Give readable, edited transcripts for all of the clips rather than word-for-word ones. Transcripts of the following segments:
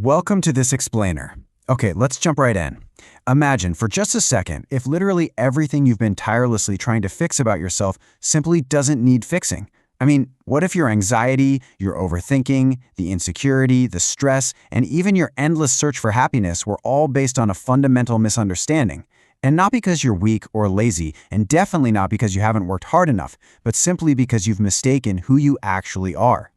Welcome to this explainer. Okay, let's jump right in. Imagine for just a second if literally everything you've been tirelessly trying to fix about yourself simply doesn't need fixing. I mean, what if your anxiety, your overthinking, the insecurity, the stress, and even your endless search for happiness were all based on a fundamental misunderstanding? And not because you're weak or lazy, and definitely not because you haven't worked hard enough, but simply because you've mistaken who you actually are.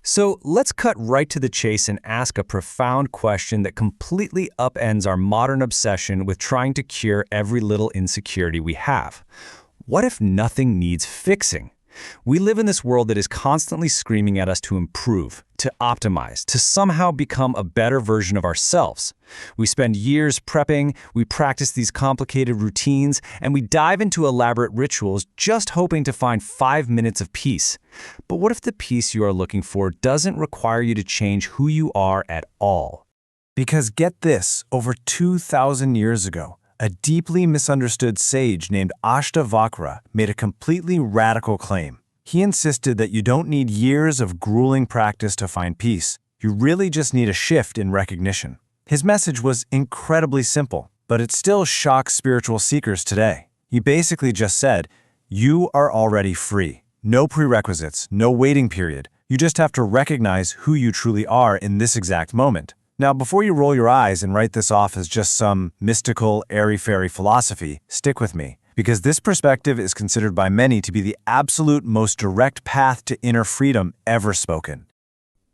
So let's cut right to the chase and ask a profound question that completely upends our modern obsession with trying to cure every little insecurity we have. What if nothing needs fixing? We live in this world that is constantly screaming at us to improve, to optimize, to somehow become a better version of ourselves. We spend years prepping, we practice these complicated routines, and we dive into elaborate rituals just hoping to find 5 minutes of peace. But what if the peace you are looking for doesn't require you to change who you are at all? Because get this, over 2,000 years ago, a deeply misunderstood sage named Ashtavakra made a completely radical claim. He insisted that you don't need years of grueling practice to find peace. You really just need a shift in recognition. His message was incredibly simple, but it still shocks spiritual seekers today. He basically just said, you are already free. No prerequisites, no waiting period. You just have to recognize who you truly are in this exact moment. Now, before you roll your eyes and write this off as just some mystical, airy-fairy philosophy, stick with me, because this perspective is considered by many to be the absolute most direct path to inner freedom ever spoken.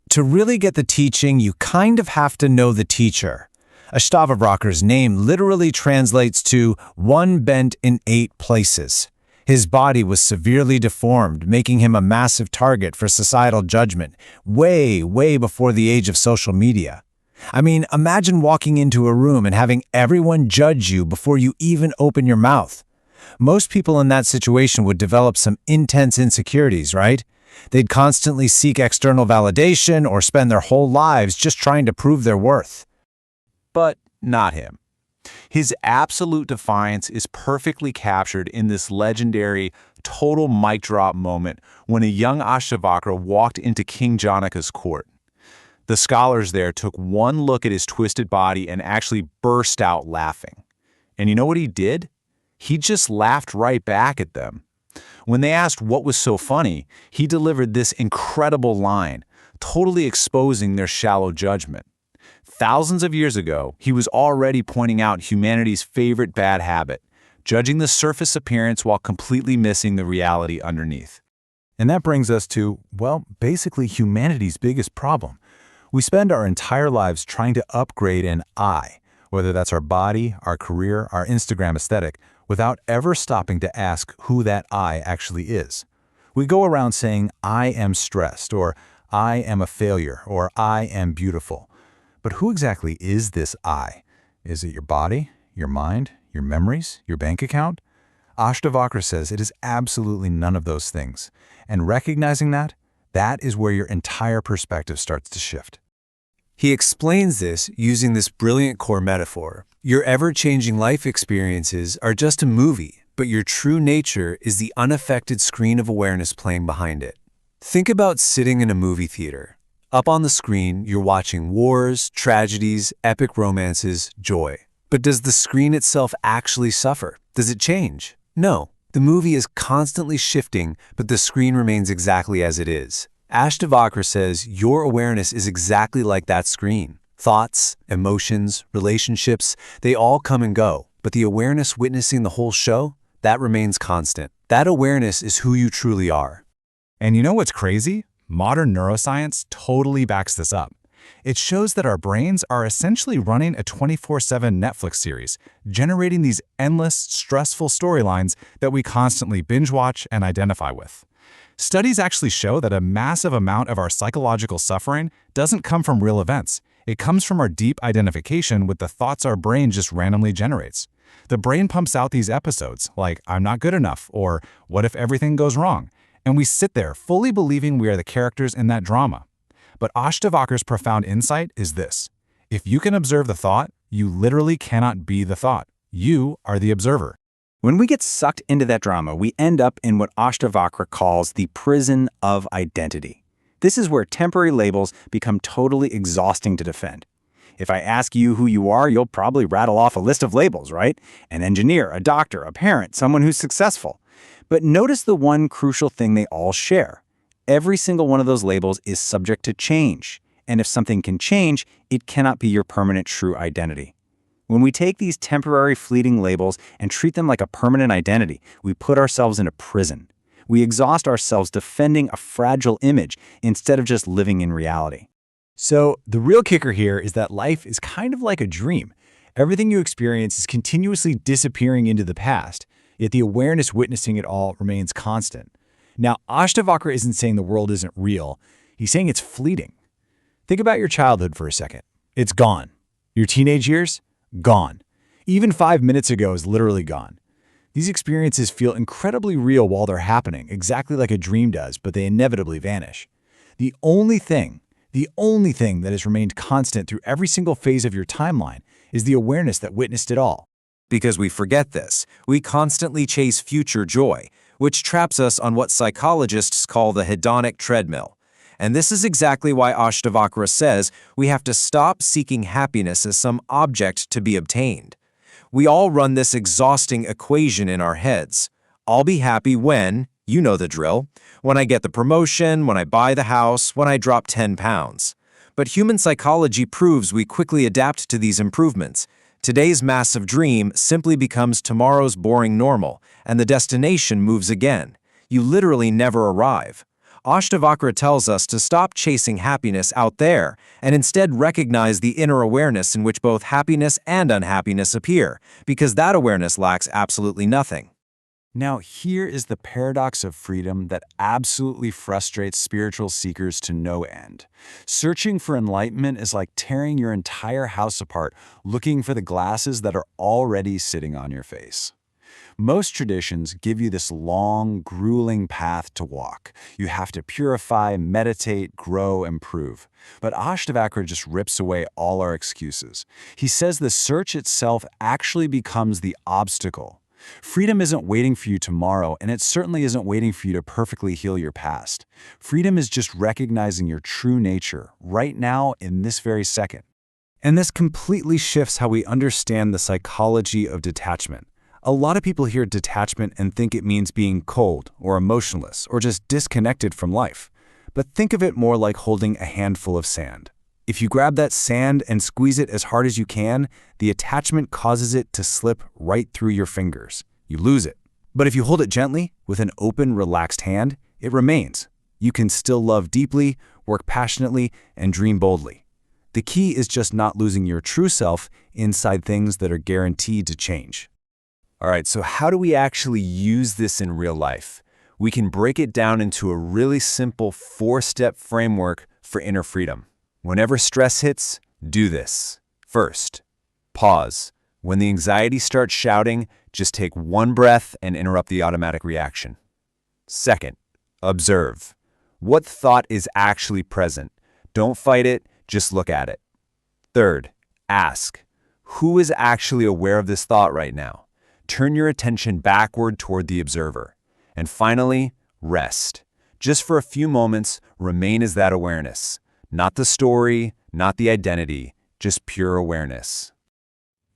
To really get the teaching, you kind of have to know the teacher. Ashtavakra's name literally translates to one bent in 8 places. His body was severely deformed, making him a massive target for societal judgment, way before the age of social media. I mean, imagine walking into a room and having everyone judge you before you even open your mouth. Most people in that situation would develop some intense insecurities, right? They'd constantly seek external validation or spend their whole lives just trying to prove their worth. But not him. His absolute defiance is perfectly captured in this legendary total mic drop moment when a young Ashtavakra walked into King Janaka's court. The scholars there took one look at his twisted body and actually burst out laughing. And you know what he did? He just laughed right back at them. When they asked what was so funny, he delivered this incredible line, totally exposing their shallow judgment. Thousands of years ago, he was already pointing out humanity's favorite bad habit, judging the surface appearance while completely missing the reality underneath. And that brings us to, well, basically humanity's biggest problem. We spend our entire lives trying to upgrade an I, whether that's our body, our career, our Instagram aesthetic, without ever stopping to ask who that I actually is. We go around saying, I am stressed, or I am a failure, or I am beautiful. But who exactly is this I? Is it your body, your mind, your memories, your bank account? Ashtavakra says it is absolutely none of those things. And recognizing that is where your entire perspective starts to shift. He explains this using this brilliant core metaphor. Your ever-changing life experiences are just a movie, but your true nature is the unaffected screen of awareness playing behind it. Think about sitting in a movie theater. Up on the screen, you're watching wars, tragedies, epic romances, joy. But does the screen itself actually suffer? Does it change? No. The movie is constantly shifting, but the screen remains exactly as it is. Ashtavakra says your awareness is exactly like that screen. Thoughts, emotions, relationships, they all come and go. But the awareness witnessing the whole show, that remains constant. That awareness is who you truly are. And you know what's crazy? Modern neuroscience totally backs this up. It shows that our brains are essentially running a 24/7 Netflix series, generating these endless, stressful storylines that we constantly binge watch and identify with. Studies actually show that a massive amount of our psychological suffering doesn't come from real events. It comes from our deep identification with the thoughts our brain just randomly generates. The brain pumps out these episodes, like, I'm not good enough, or what if everything goes wrong? And we sit there fully believing we are the characters in that drama. But Ashtavakra's profound insight is this. If you can observe the thought, you literally cannot be the thought. You are the observer. When we get sucked into that drama, we end up in what Ashtavakra calls the prison of identity. This is where temporary labels become totally exhausting to defend. If I ask you who you are, you'll probably rattle off a list of labels, right? An engineer, a doctor, a parent, someone who's successful. But notice the one crucial thing they all share. Every single one of those labels is subject to change. And if something can change, it cannot be your permanent true identity. When we take these temporary fleeting labels and treat them like a permanent identity, we put ourselves in a prison. We exhaust ourselves defending a fragile image instead of just living in reality. So the real kicker here is that life is kind of like a dream. Everything you experience is continuously disappearing into the past, yet the awareness witnessing it all remains constant. Now, Ashtavakra isn't saying the world isn't real. He's saying it's fleeting. Think about your childhood for a second. It's gone. Your teenage years? Gone. Even 5 minutes ago is literally gone. These experiences feel incredibly real while they're happening, exactly like a dream does, but they inevitably vanish. The only thing that has remained constant through every single phase of your timeline is the awareness that witnessed it all. Because we forget this, we constantly chase future joy, which traps us on what psychologists call the hedonic treadmill. And this is exactly why Ashtavakra says we have to stop seeking happiness as some object to be obtained. We all run this exhausting equation in our heads. I'll be happy when, you know the drill, when I get the promotion, when I buy the house, when I drop 10 pounds. But human psychology proves we quickly adapt to these improvements. Today's massive dream simply becomes tomorrow's boring normal, and the destination moves again. You literally never arrive. Ashtavakra tells us to stop chasing happiness out there and instead recognize the inner awareness in which both happiness and unhappiness appear, because that awareness lacks absolutely nothing. Now, here is the paradox of freedom that absolutely frustrates spiritual seekers to no end. Searching for enlightenment is like tearing your entire house apart, looking for the glasses that are already sitting on your face. Most traditions give you this long, grueling path to walk. You have to purify, meditate, grow, improve. But Ashtavakra just rips away all our excuses. He says the search itself actually becomes the obstacle. Freedom isn't waiting for you tomorrow, and it certainly isn't waiting for you to perfectly heal your past. Freedom is just recognizing your true nature, right now, in this very second. And this completely shifts how we understand the psychology of detachment. A lot of people hear detachment and think it means being cold or emotionless or just disconnected from life. But think of it more like holding a handful of sand. If you grab that sand and squeeze it as hard as you can, the attachment causes it to slip right through your fingers. You lose it. But if you hold it gently, with an open, relaxed hand, it remains. You can still love deeply, work passionately, and dream boldly. The key is just not losing your true self inside things that are guaranteed to change. All right, so how do we actually use this in real life? We can break it down into a really simple 4-step framework for inner freedom. Whenever stress hits, do this. First, pause. When the anxiety starts shouting, just take one breath and interrupt the automatic reaction. Second, observe. What thought is actually present? Don't fight it, just look at it. Third, ask. Who is actually aware of this thought right now? Turn your attention backward toward the observer. And finally, rest. Just for a few moments, remain as that awareness. Not the story, not the identity, just pure awareness.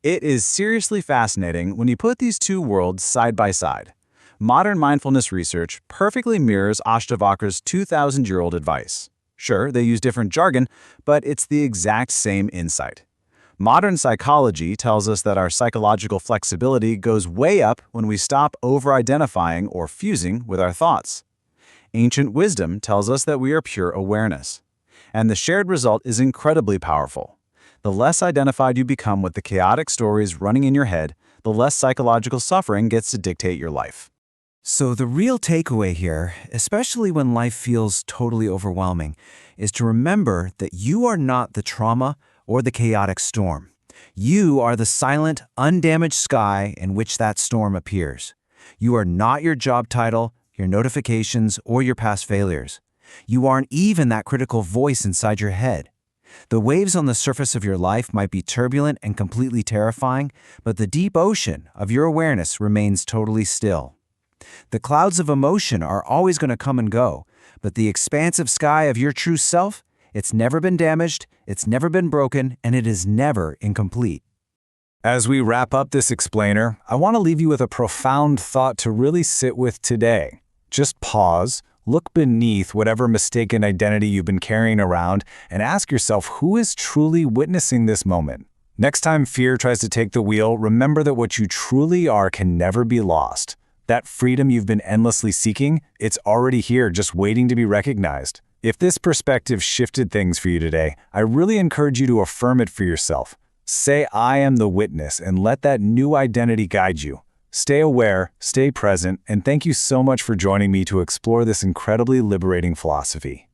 It is seriously fascinating when you put these two worlds side by side. Modern mindfulness research perfectly mirrors Ashtavakra's 2,000-year-old advice. Sure, they use different jargon, but it's the exact same insight. Modern psychology tells us that our psychological flexibility goes way up when we stop over-identifying or fusing with our thoughts. Ancient wisdom tells us that we are pure awareness. And the shared result is incredibly powerful. The less identified you become with the chaotic stories running in your head, the less psychological suffering gets to dictate your life. So the real takeaway here, especially when life feels totally overwhelming, is to remember that you are not the trauma or the chaotic storm. You are the silent, undamaged sky in which that storm appears. You are not your job title, your notifications, or your past failures. You aren't even that critical voice inside your head. The waves on the surface of your life might be turbulent and completely terrifying, but the deep ocean of your awareness remains totally still. The clouds of emotion are always going to come and go, but the expansive sky of your true self, It's never been damaged, it's never been broken, and it is never incomplete. As we wrap up this explainer, I want to leave you with a profound thought to really sit with today. Just pause, look beneath whatever mistaken identity you've been carrying around, and ask yourself who is truly witnessing this moment. Next time fear tries to take the wheel, remember that what you truly are can never be lost. That freedom you've been endlessly seeking, it's already here, just waiting to be recognized. If this perspective shifted things for you today, I really encourage you to affirm it for yourself. Say, I am the witness, and let that new identity guide you. Stay aware, stay present, and thank you so much for joining me to explore this incredibly liberating philosophy.